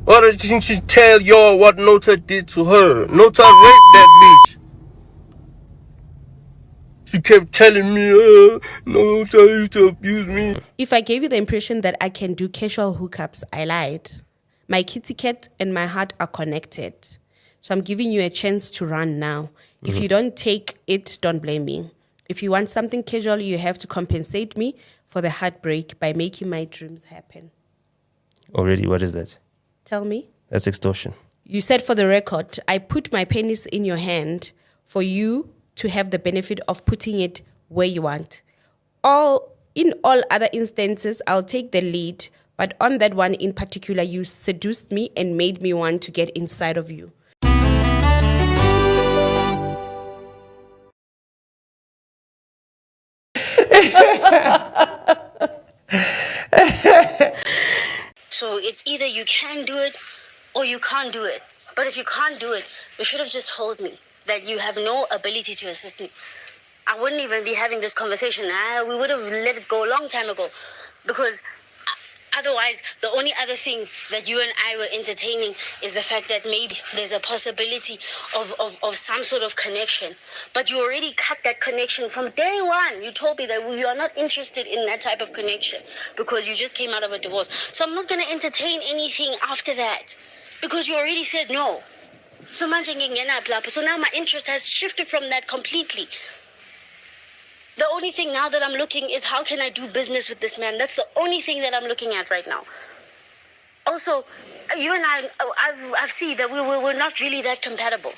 Why didn't she tell y'all what Nota did to her? Nota raped that bitch. She kept telling me, Nota used to abuse me. If I gave you the impression that I can do casual hookups, I lied. My kitty cat and my heart are connected. So I'm giving you a chance to run now. If you don't take it, don't blame me. If you want something casual, you have to compensate me for the heartbreak by making my dreams happen. Already, what is that? Tell me. That's extortion. You said for the record, I put my penis in your hand for you to have the benefit of putting it where you want. In all other instances, I'll take the lead, but on that one in particular, you seduced me and made me want to get inside of you. So it's either you can do it or you can't do it. But if you can't do it, you should have just told me that you have no ability to assist me. I wouldn't even be having this conversation. We would have let it go a long time ago. Because otherwise, the only other thing that you and I were entertaining is the fact that maybe there's a possibility of some sort of connection. But you already cut that connection from day one. You told me that you are not interested in that type of connection because you just came out of a divorce. So I'm not going to entertain anything after that because you already said no. So now my interest has shifted from that completely. The only thing now that I'm looking is how can I do business with this man? That's the only thing that I'm looking at right now. Also, you and I've seen that we're not really that compatible.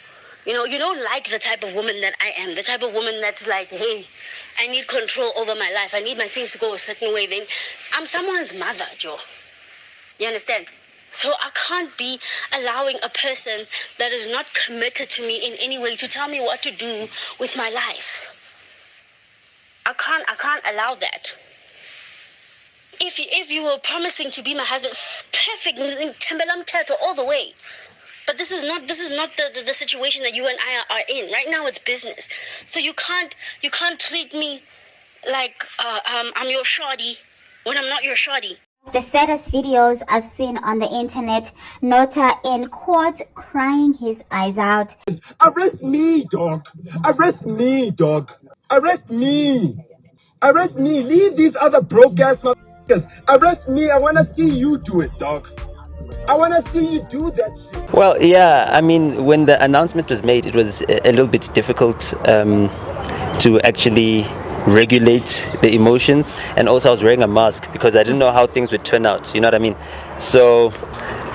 You know, you don't like the type of woman that I am, the type of woman that's like, hey, I need control over my life. I need my things to go a certain way. Then I'm someone's mother, Joe. You understand? So I can't be allowing a person that is not committed to me in any way to tell me what to do with my life. I can't allow that. If you were promising to be my husband, perfect, Tembelam Teto all the way. But this is not the situation that you and I are in. Right now it's business. So you can't treat me like I'm your shawty when I'm not your shawty. The saddest videos I've seen on the internet, Nota in court crying his eyes out. Arrest me, dog. Arrest me, dog. Arrest me. Arrest me. Leave these other broke-ass motherfuckers. Arrest me. I want to see you do it, dog. I want to see you do that shit. Well, yeah, I mean, when the announcement was made, it was a little bit difficult to actually regulate the emotions, and also I was wearing a mask because I didn't know how things would turn out, you know what I mean? So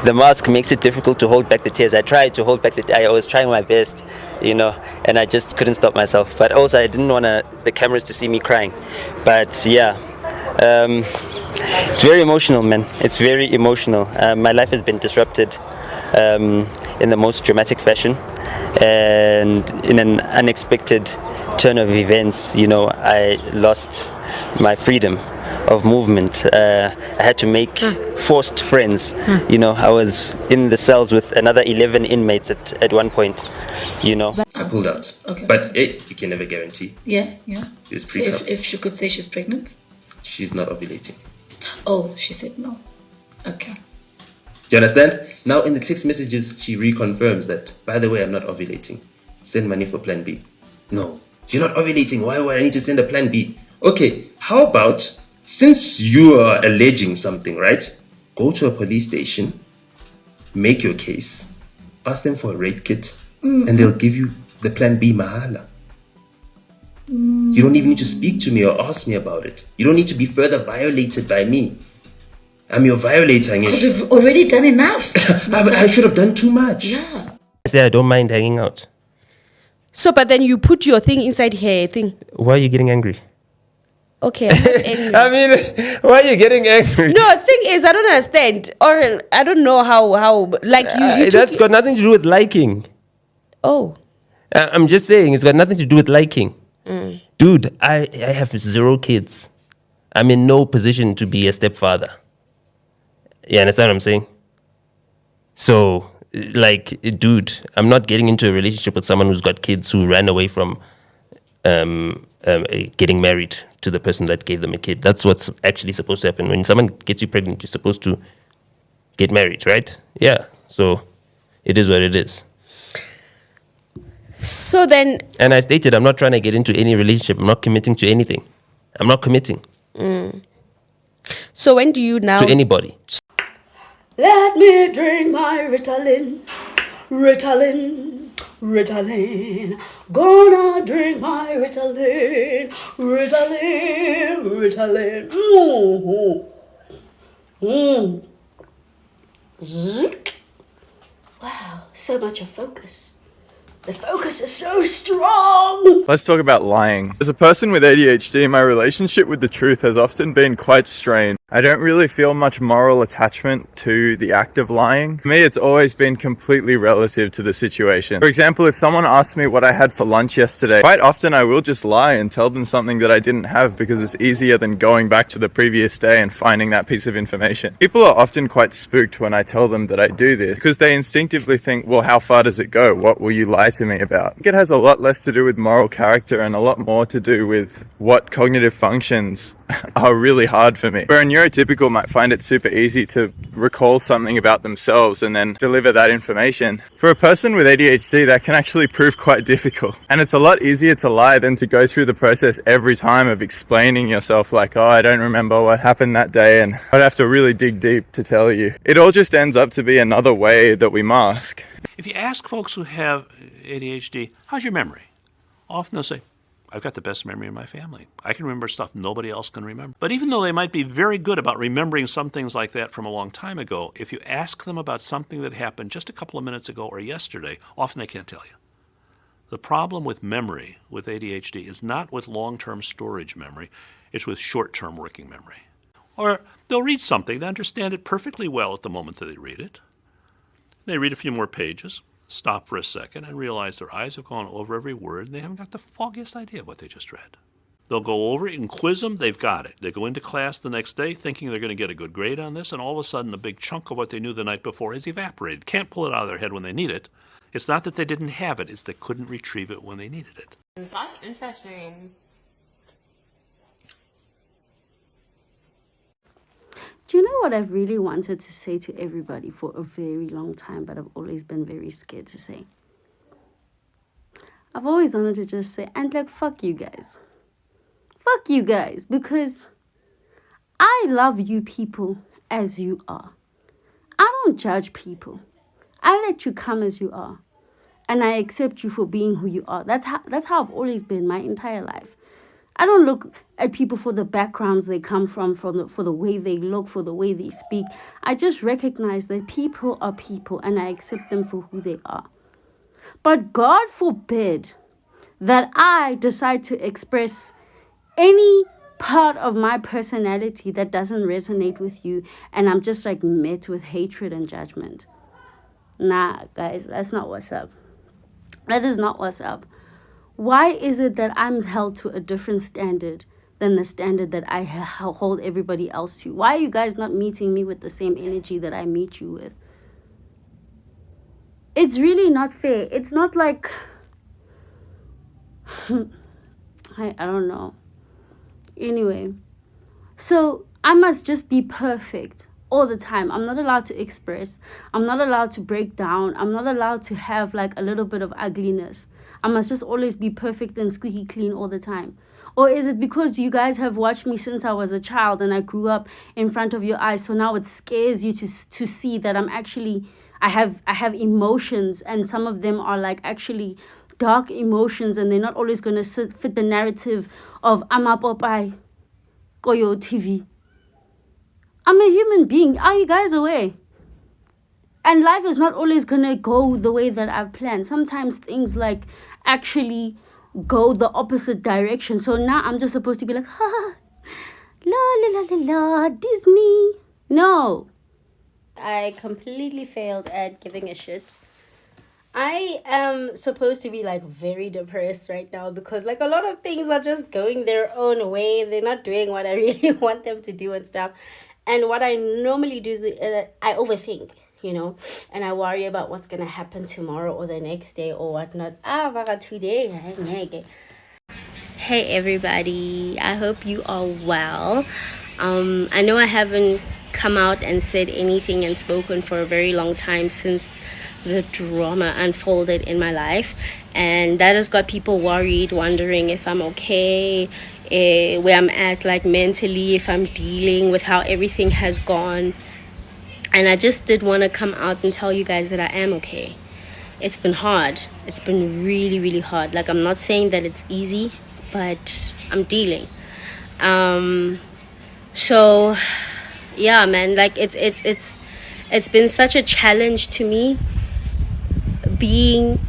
the mask makes it difficult to hold back the tears. I tried to hold back I was trying my best, you know, and I just couldn't stop myself. But also I didn't want the cameras to see me crying. But yeah, it's very emotional, man. It's very emotional. My life has been disrupted in the most dramatic fashion and in an unexpected turn of events. You know, I lost my freedom of movement. I had to make forced friends. You know, I was in the cells with another 11 inmates at one point, you know. I pulled out. Okay. But you can never guarantee. Yeah. It's So if she could say she's pregnant? She's not ovulating. Oh, she said no. Okay. Do you understand? Now in the text messages, she reconfirms that, by the way, I'm not ovulating. Send money for plan B. No, you're not ovulating. Why would I need to send a plan B? Okay, how about, since you are alleging something, right? Go to a police station, make your case, ask them for a rape kit, and they'll give you the plan B mahala. You don't even need to speak to me or ask me about it. You don't need to be further violated by me. I'm your violator. Because you've already done enough. I should have done too much. Yeah. I say I don't mind hanging out. So, but then you put your thing inside her thing. Why are you getting angry? Okay, I'm not angry. I mean, why are you getting angry? No, thing is, I don't understand, or I don't know how like you that's got nothing to do with liking. Oh. I'm just saying, it's got nothing to do with liking. Dude, I have 0 kids. I'm in no position to be a stepfather. You understand what I'm saying? So, like, dude, I'm not getting into a relationship with someone who's got kids who ran away from getting married to the person that gave them a kid. That's what's actually supposed to happen. When someone gets you pregnant, you're supposed to get married, right? Yeah. So it is what it is. So then, And I stated I'm not trying to get into any relationship. I'm not committing to anything. I'm not committing so when do you now? to anybody. Let me drink my Ritalin, Ritalin, Ritalin. Gonna drink my Ritalin, Ritalin, Ritalin. Zzz. Wow, so much of focus. The focus is so strong. Let's talk about lying. As a person with ADHD, my relationship with the truth has often been quite strained. I don't really feel much moral attachment to the act of lying. For me, it's always been completely relative to the situation. For example, if someone asks me what I had for lunch yesterday, quite often I will just lie and tell them something that I didn't have because it's easier than going back to the previous day and finding that piece of information. People are often quite spooked when I tell them that I do this because they instinctively think, well, how far does it go? What will you lie to me about? I think it has a lot less to do with moral character and a lot more to do with what cognitive functions are really hard for me. Where a neurotypical might find it super easy to recall something about themselves and then deliver that information. For a person with ADHD, that can actually prove quite difficult. And it's a lot easier to lie than to go through the process every time of explaining yourself like, oh, I don't remember what happened that day, and I'd have to really dig deep to tell you. It all just ends up to be another way that we mask. If you ask folks who have ADHD, how's your memory? Often they'll say, I've got the best memory in my family. I can remember stuff nobody else can remember. But even though they might be very good about remembering some things like that from a long time ago, if you ask them about something that happened just a couple of minutes ago or yesterday, often they can't tell you. The problem with memory with ADHD is not with long-term storage memory, it's with short-term working memory. Or they'll read something, they understand it perfectly well at the moment that they read it. They read a few more pages, stop for a second, and realize their eyes have gone over every word, and they haven't got the foggiest idea of what they just read. They'll go over it and quiz them, they've got it. They go into class the next day thinking they're going to get a good grade on this, and all of a sudden a big chunk of what they knew the night before has evaporated. Can't pull it out of their head when they need it. It's not that they didn't have it, it's they couldn't retrieve it when they needed it. That's interesting. Do you know what I've really wanted to say to everybody for a very long time, but I've always been very scared to say? I've always wanted to just say, and like, fuck you guys. Fuck you guys, because I love you people as you are. I don't judge people. I let you come as you are. And I accept you for being who you are. That's how I've always been my entire life. I don't look at people for the backgrounds they come from, for the way they look, for the way they speak. I just recognize that people are people and I accept them for who they are. But God forbid that I decide to express any part of my personality that doesn't resonate with you and I'm just like met with hatred and judgment. Nah, guys, that's not what's up. That is not what's up. Why is it that I'm held to a different standard than the standard that I hold everybody else to? Why are you guys not meeting me with the same energy that I meet you with? It's really not fair. It's not like... I don't know. Anyway, so I must just be perfect all the time. I'm not allowed to express. I'm not allowed to break down. I'm not allowed to have like a little bit of ugliness. I must just always be perfect and squeaky clean all the time. Or is it because you guys have watched me since I was a child and I grew up in front of your eyes, so now it scares you to see that I'm actually, I have emotions, and some of them are like actually dark emotions, and they're not always going to fit the narrative of I'm Popeye, Koyo TV. I'm a human being. Are you guys aware? And life is not always going to go the way that I've planned. Sometimes things like actually go the opposite direction. So now I'm just supposed to be like, ha, la, la, la, la, la, Disney. No. I completely failed at giving a shit. I am supposed to be like very depressed right now because like a lot of things are just going their own way. They're not doing what I really want them to do and stuff. And what I normally do is I overthink, you know, and I worry about what's going to happen tomorrow or the next day or whatnot. Today. Hey everybody, I hope you are well. I know I haven't come out and said anything and spoken for a very long time since the drama unfolded in my life, and that has got people worried, wondering if I'm okay, where I'm at like mentally, if I'm dealing with how everything has gone. And I just did want to come out and tell you guys that I am okay. It's been hard. It's been really, really hard. Like, I'm not saying that it's easy, but I'm dealing. So yeah, man, like it's been such a challenge to me being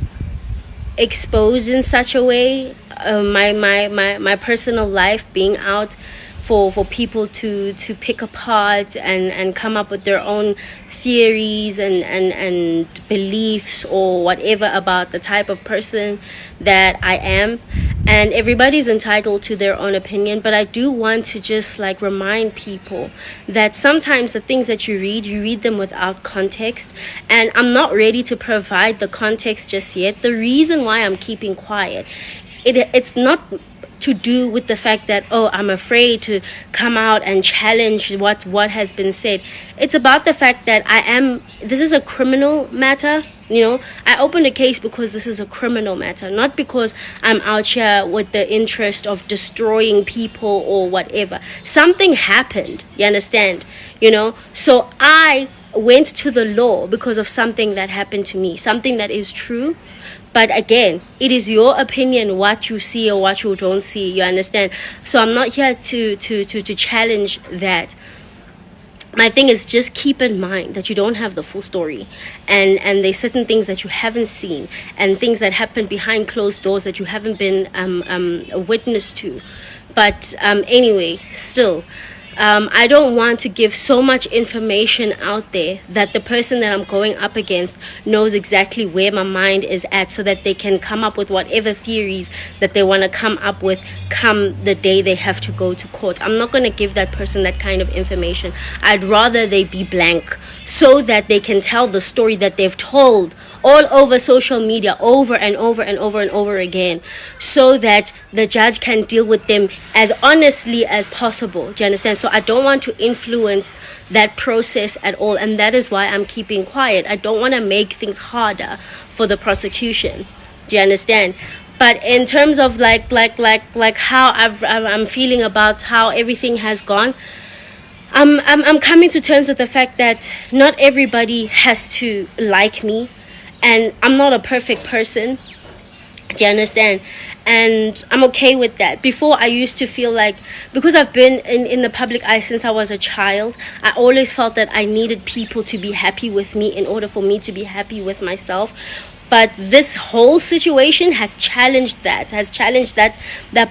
exposed in such a way, my personal life being out for people to pick apart and come up with their own theories and beliefs or whatever about the type of person that I am. And everybody's entitled to their own opinion, but I do want to just like remind people that sometimes the things that you read them without context, and I'm not ready to provide the context just yet. The reason why I'm keeping quiet, it's not to do with the fact that, oh, I'm afraid to come out and challenge what has been said. It's about the fact that this is a criminal matter. You know, I opened a case because this is a criminal matter, not because I'm out here with the interest of destroying people or whatever. Something happened, you understand? You know, so I went to the law because of something that happened to me, something that is true. But again, it is your opinion what you see or what you don't see, you understand? So I'm not here to challenge that. My thing is, just keep in mind that you don't have the full story, and there's certain things that you haven't seen and things that happen behind closed doors that you haven't been a witness to. But anyway, still, I don't want to give so much information out there that the person that I'm going up against knows exactly where my mind is at, so that they can come up with whatever theories that they want to come up with come the day they have to go to court. I'm not going to give that person that kind of information. I'd rather they be blank so that they can tell the story that they've told all over social media over and over and over and over again, so that the judge can deal with them as honestly as possible. Do you understand? So I don't want to influence that process at all, and that is why I'm keeping quiet. I don't want to make things harder for the prosecution. Do you understand? But in terms of like how I'm feeling about how everything has gone, I'm coming to terms with the fact that not everybody has to like me, and I'm not a perfect person. Do you understand? And I'm okay with that. Before, I used to feel like, because I've been in the public eye since I was a child, I always felt that I needed people to be happy with me in order for me to be happy with myself. But this whole situation has challenged that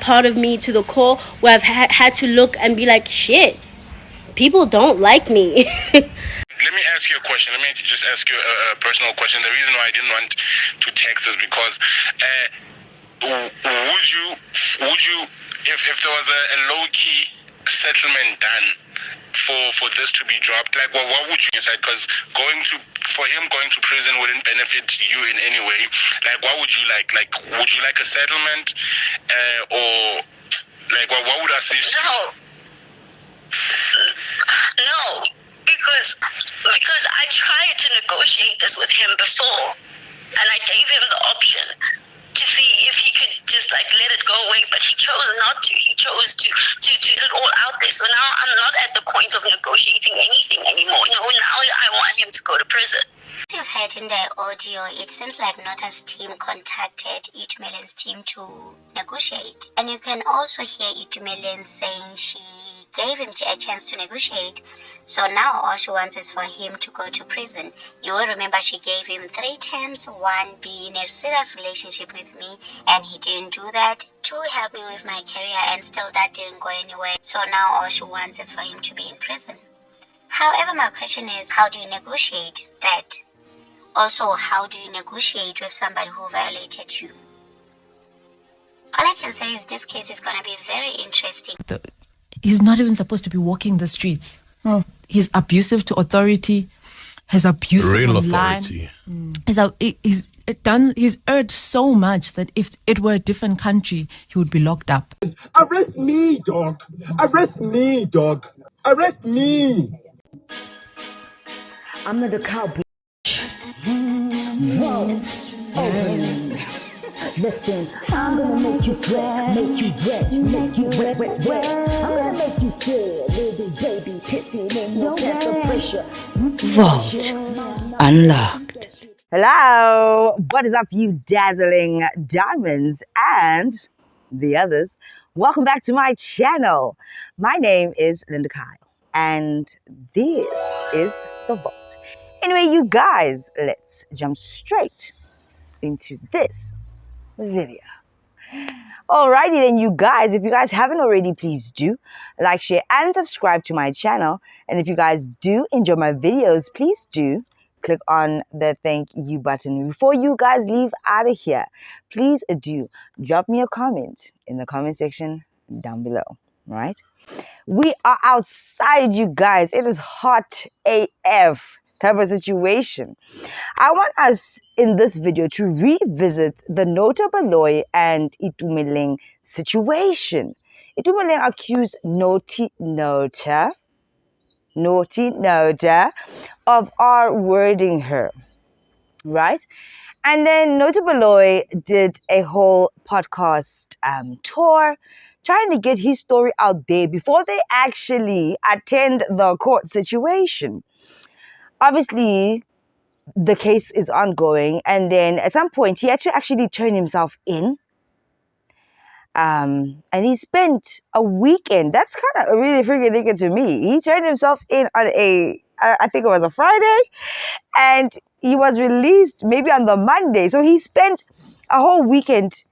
part of me to the core, where I've had to look and be like, shit, people don't like me. Let me ask you a question. Let me just ask you a personal question. The reason why I didn't want to text is because would you if there was a low-key settlement done for this to be dropped, like, well, what would you decide? Because for him going to prison wouldn't benefit you in any way. Like, what would you like? Like, would you like a settlement, or like what would assist you? No, because I tried to negotiate this with him before, and I gave him the option to see if he could just like let it go away, but he chose not to. He chose to get it all out there. So now I'm not at the point of negotiating anything anymore. You know, now I want him to go to prison. You've heard in the audio, it seems like Nota'S team contacted Itumeleng's team to negotiate. And you can also hear Itumeleng saying she gave him a chance to negotiate. So now all she wants is for him to go to prison. You will remember she gave him 3 terms. 1, be in a serious relationship with me, and he didn't do that. 2, help me with my career, and still that didn't go anywhere. So now all she wants is for him to be in prison. However, my question is, how do you negotiate that? Also, how do you negotiate with somebody who violated you? All I can say is this case is going to be very interesting. He's not even supposed to be walking the streets. Oh. He's abusive to authority. He's abusive real online. Authority. He's urged so much that if it were a different country, he would be locked up. Arrest me, dog. Arrest me, dog. Arrest me. I'm not a cowboy. Vote. Oh, listen, I'm gonna make you sweat, make you wet, make you wet, wet, wet. I'm gonna make you scared, little baby, pissing in your chest of pressure. Vault unlocked. Hello, what is up, you dazzling diamonds and the others? Welcome back to my channel. My name is Linda Kyle, and this is the Vault. Anyway, you guys, let's jump straight into this video. Alrighty then, you guys, if you guys haven't already, please do like, share, and subscribe to my channel. And if you guys do enjoy my videos, please do click on the thank you button. Before you guys leave out of here, please do drop me a comment in the comment section down below, right? We are outside, you guys. It is hot AF type of situation. I want us in this video to revisit the Nota'S and Itumeleng situation. Itumeleng accused Naughty Nota of R-wording her, right? And then Nota'S did a whole podcast tour trying to get his story out there before they actually attend the court situation. Obviously, the case is ongoing, and then at some point he had to actually turn himself in. And he spent a weekend. That's kind of really freaking to me. He turned himself in on I think it was a Friday, and he was released maybe on the Monday. So he spent a whole weekend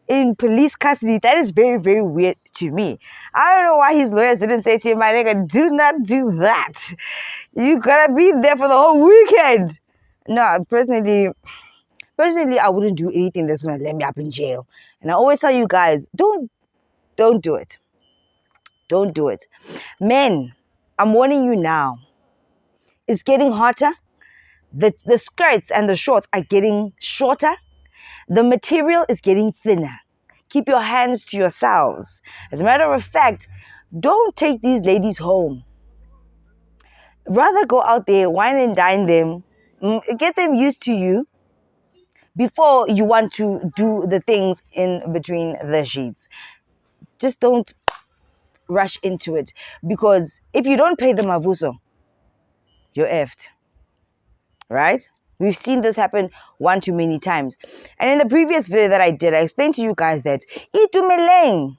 in police custody. That is very, very weird to me. I don't know why his lawyers didn't say to him, my nigga, do not do that. You gotta be there for the whole weekend. No, personally, I wouldn't do anything that's gonna let me up in jail. And I always tell you guys, don't do it. Don't do it. Men, I'm warning you now. It's getting hotter. The skirts and the shorts are getting shorter. The material is getting thinner. Keep your hands to yourselves. As a matter of fact, don't take these ladies home. Rather go out there, wine and dine them, get them used to you before you want to do the things in between the sheets. Just don't rush into it, because if you don't pay the mavuso, you're effed, right? We've seen this happen one too many times. And in the previous video that I did, I explained to you guys that Itumeleng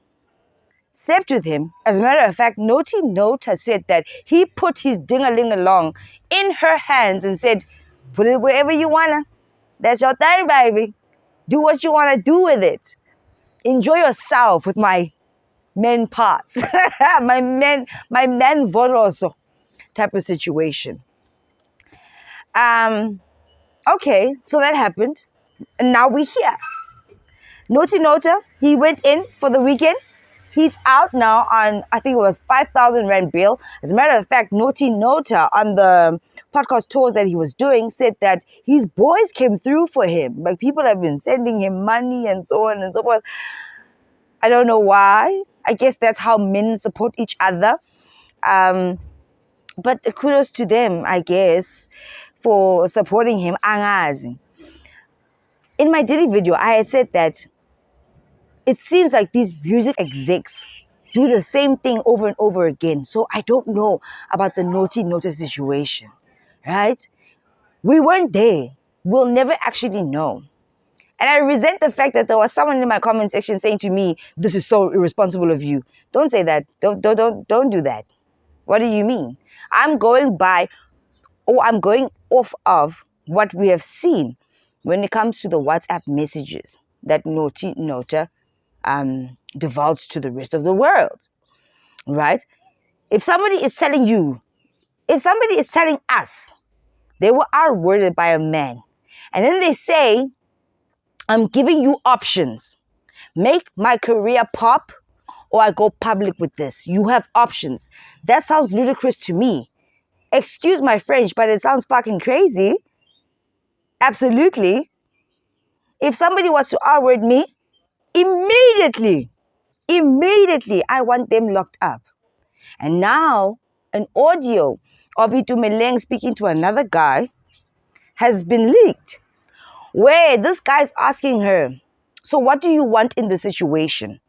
slept with him. As a matter of fact, Nota'S said that he put his ding-a-ling-along in her hands and said, put it wherever you wanna. That's your thing, baby. Do what you wanna do with it. Enjoy yourself with my men parts. my man voroso type of situation. Okay, so that happened. And now we're here. Nota, he went in for the weekend. He's out now on, I think it was 5,000 Rand bail. As a matter of fact, Nota on the podcast tours that he was doing said that his boys came through for him. Like, people have been sending him money and so on and so forth. I don't know why. I guess that's how men support each other. But kudos to them, I guess, for supporting him. Angazi. In my daily video, I had said that it seems like these music execs do the same thing over and over again. So I don't know about the Nota situation, right? We weren't there. We'll never actually know. And I resent the fact that there was someone in my comment section saying to me, this is so irresponsible of you. Don't say that. Don't do that. What do you mean? I'm going off of what we have seen when it comes to the WhatsApp messages that Nota divulged to the rest of the world, right? If somebody is telling us they were outworded by a man, and then they say, I'm giving you options. Make my career pop, or I go public with this. You have options. That sounds ludicrous to me. Excuse my French, but it sounds fucking crazy. Absolutely. If somebody was to outward me, immediately, I want them locked up. And now, an audio of Itumeleng speaking to another guy has been leaked, where this guy is asking her, so what do you want in the situation?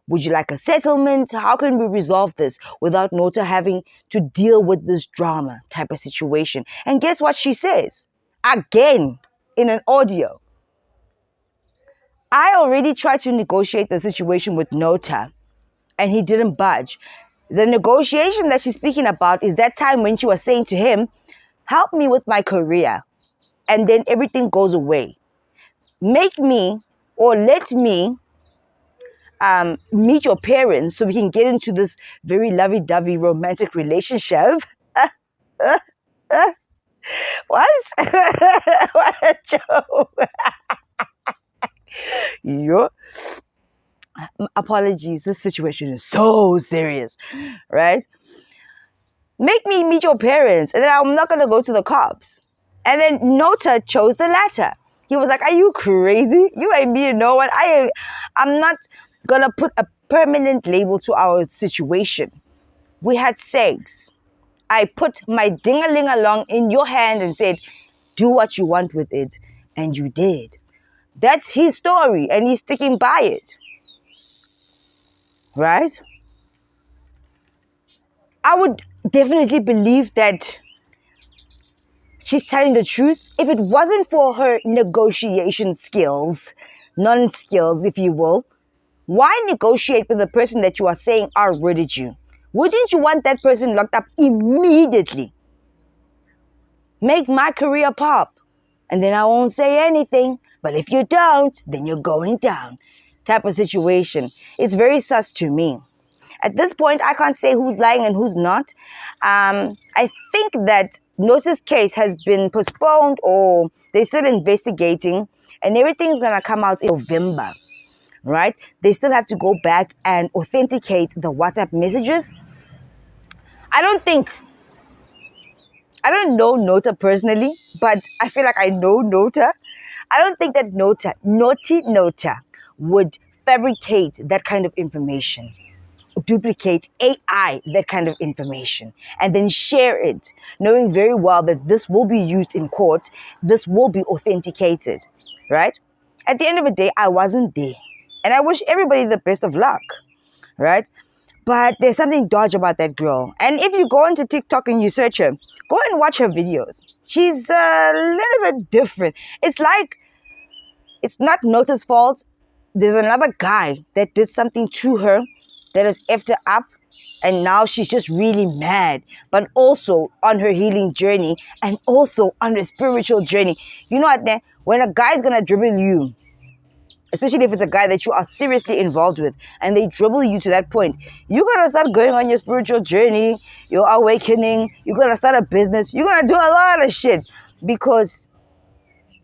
Would you like a settlement? How can we resolve this without Nota having to deal with this drama type of situation? And guess what she says? Again, in an audio. I already tried to negotiate the situation with Nota, and he didn't budge. The negotiation that she's speaking about is that time when she was saying to him, help me with my career, and then everything goes away. Make me or let me meet your parents so we can get into this very lovey-dovey romantic relationship. What? What a joke. Yo. Apologies, this situation is so serious, right? Make me meet your parents, and then I'm not going to go to the cops. And then Nota chose the latter. He was like, are you crazy? You ain't me, you know what? I'm not going to put a permanent label to our situation. We had sex. I put my ding-a-ling-along in your hand and said, do what you want with it. And you did. That's his story, and he's sticking by it. Right? I would definitely believe that she's telling the truth if it wasn't for her negotiation skills, non-skills, if you will. Why negotiate with the person that you are saying outraged you? Wouldn't you want that person locked up immediately? Make my career pop, and then I won't say anything. But if you don't, then you're going down. Type of situation. It's very sus to me. At this point, I can't say who's lying and who's not. I think that Nota'S case has been postponed, or they're still investigating, and everything's going to come out in November, right? They still have to go back and authenticate the WhatsApp messages. I don't know Nota personally, but I feel like I know Nota. I don't think that naughty Nota, would fabricate that kind of information, duplicate AI that kind of information, and then share it, knowing very well that this will be used in court, this will be authenticated, right? At the end of the day, I wasn't there, and I wish everybody the best of luck, right? But there's something dodgy about that girl. And if you go into TikTok and you search her, go and watch her videos. She's a little bit different. It's like, it's not Nota'S fault. There's another guy that did something to her that has effed her up, and now she's just really mad, but also on her healing journey and also on her spiritual journey. You know what, when a guy's gonna dribble you, especially if it's a guy that you are seriously involved with, and they dribble you to that point, you're gonna start going on your spiritual journey, your awakening, you're gonna start a business, you're gonna do a lot of shit, because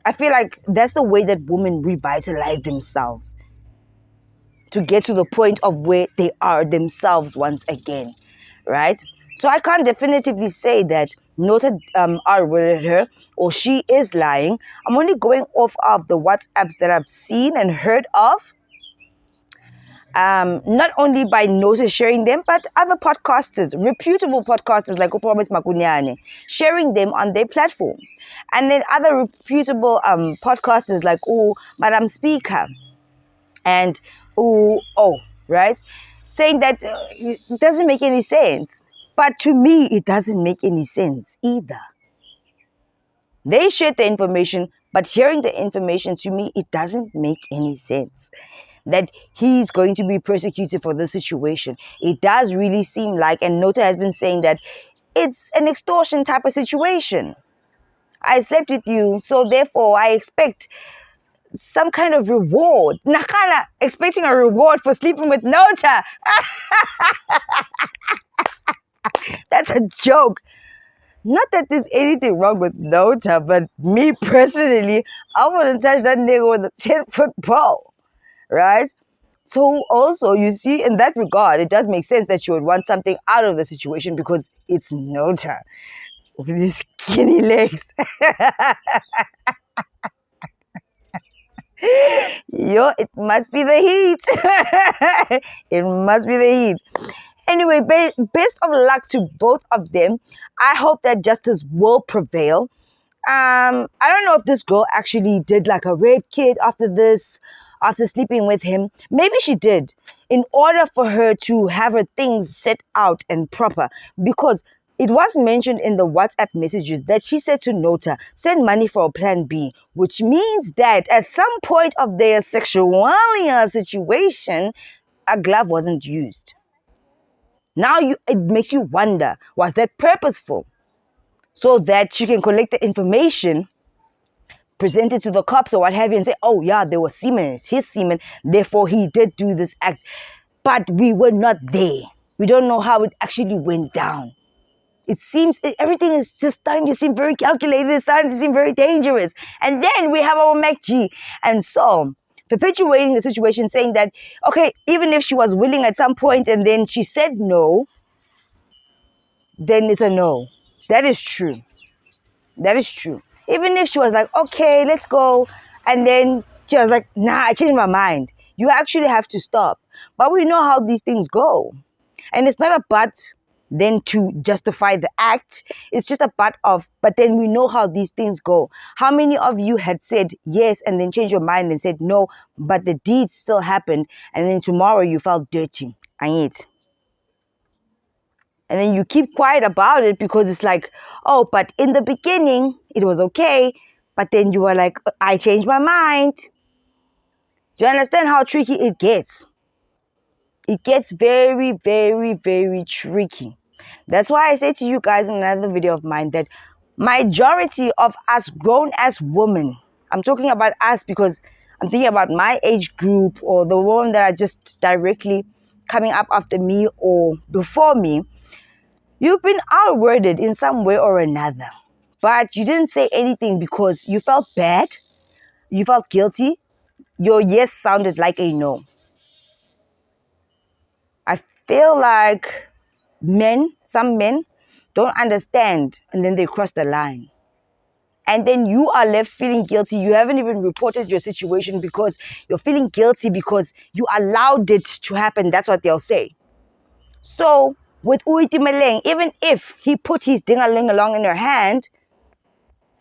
I feel like that's the way that women revitalize themselves, to get to the point of where they are themselves once again, right? So I can't definitively say that Nota outraged her or she is lying. I'm only going off of the WhatsApps that I've seen and heard of. Not only by Nota sharing them, but other podcasters, reputable podcasters like Upromise Makunyane, sharing them on their platforms. And then other reputable podcasters like Madam Speaker and right? Saying that it doesn't make any sense. But to me, it doesn't make any sense either. They shared the information, but sharing the information, to me, it doesn't make any sense. That he's going to be persecuted for this situation. It does really seem like, and Nota has been saying that it's an extortion type of situation. I slept with you, so therefore I expect some kind of reward. Nakana expecting a reward for sleeping with Nota. That's a joke. Not that there's anything wrong with Nota, but me personally, I wouldn't touch that nigga with a 10-foot pole, right? So also, you see, in that regard, it does make sense that you would want something out of the situation, because it's Nota with these skinny legs. Yo, it must be the heat. It must be the heat. Anyway, best of luck to both of them. I hope that justice will prevail. I don't know if this girl actually did like a rape kit after this, after sleeping with him. Maybe she did, in order for her to have her things set out and proper, because it was mentioned in the WhatsApp messages that she said to Nota, send money for a plan B, which means that at some point of their sexualia situation, a glove wasn't used. Now it makes you wonder, was that purposeful? So that she can collect the information, present it to the cops or what have you, and say, oh yeah, there was semen, it's his semen, therefore he did do this act. But we were not there. We don't know how it actually went down. It seems everything is just starting to seem very calculated, it's starting to seem very dangerous. And then we have our MacG. And so, perpetuating the situation, saying that, okay, even if she was willing at some point and then she said no, then it's a no. That is true. That is true. Even if she was like, okay, let's go, and then she was like, nah, I changed my mind, you actually have to stop. But we know how these things go. And it's not about then to justify the act. It's just a part of, but then we know how these things go. How many of you had said yes and then changed your mind and said no, but the deed still happened, and then tomorrow you felt dirty? And then you keep quiet about it because it's like, oh, but in the beginning, it was okay. But then you were like, I changed my mind. Do you understand how tricky it gets? It gets very, very, very tricky. That's why I say to you guys in another video of mine that majority of us grown as women, I'm talking about us because I'm thinking about my age group or the women that are just directly coming up after me or before me, you've been outworded in some way or another, but you didn't say anything because you felt bad, you felt guilty, your yes sounded like a no. I feel like some men don't understand and then they cross the line. And then you are left feeling guilty. You haven't even reported your situation because you're feeling guilty because you allowed it to happen. That's what they'll say. So with Itumeleng, even if he put his ding-a-ling along in her hand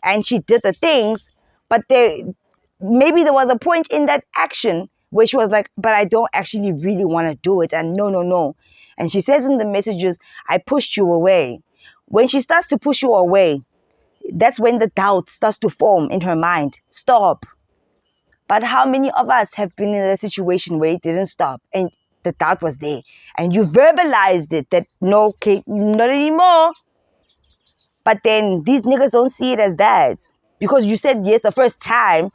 and she did the things, but maybe there was a point in that action where she was like, but I don't actually really want to do it. And no. And she says in the messages, I pushed you away. When she starts to push you away, that's when the doubt starts to form in her mind. Stop. But how many of us have been in a situation where it didn't stop and the doubt was there and you verbalized it that no, okay, not anymore. But then these niggas don't see it as that because you said yes the first time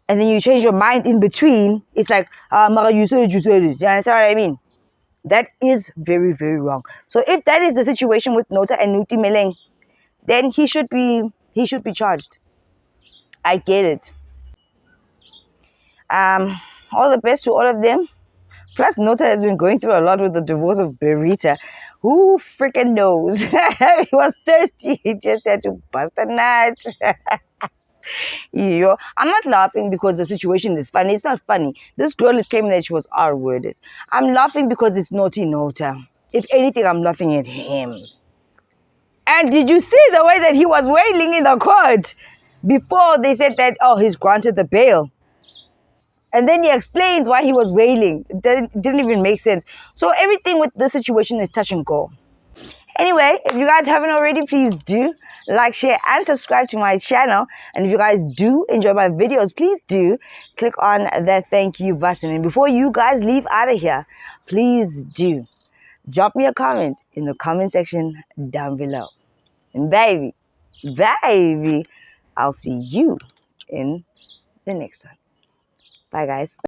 and then you change your mind in between. It's like, Mara, you said it. You understand what I mean? That is very, very wrong. So if that is the situation with Nota and Itumeleng, then he should be charged. I get it. All the best to all of them. Plus, Nota has been going through a lot with the divorce of Berita. Who freaking knows? He was thirsty. He just had to bust a nut. Yo, I'm not laughing because the situation is funny. It's not funny. This girl is claiming that she was R-worded. I'm laughing because it's naughty Nota. If anything, I'm laughing at him. And did you see the way that he was wailing in the court before they said that, oh, he's granted the bail? And then he explains why he was wailing. It didn't even make sense. So everything with this situation is touch and go. Anyway, if you guys haven't already, please do like, share, and subscribe to my channel. And if you guys do enjoy my videos, please do click on that thank you button. And before you guys leave out of here, please do drop me a comment in the comment section down below. And baby, I'll see you in the next one. Bye, guys.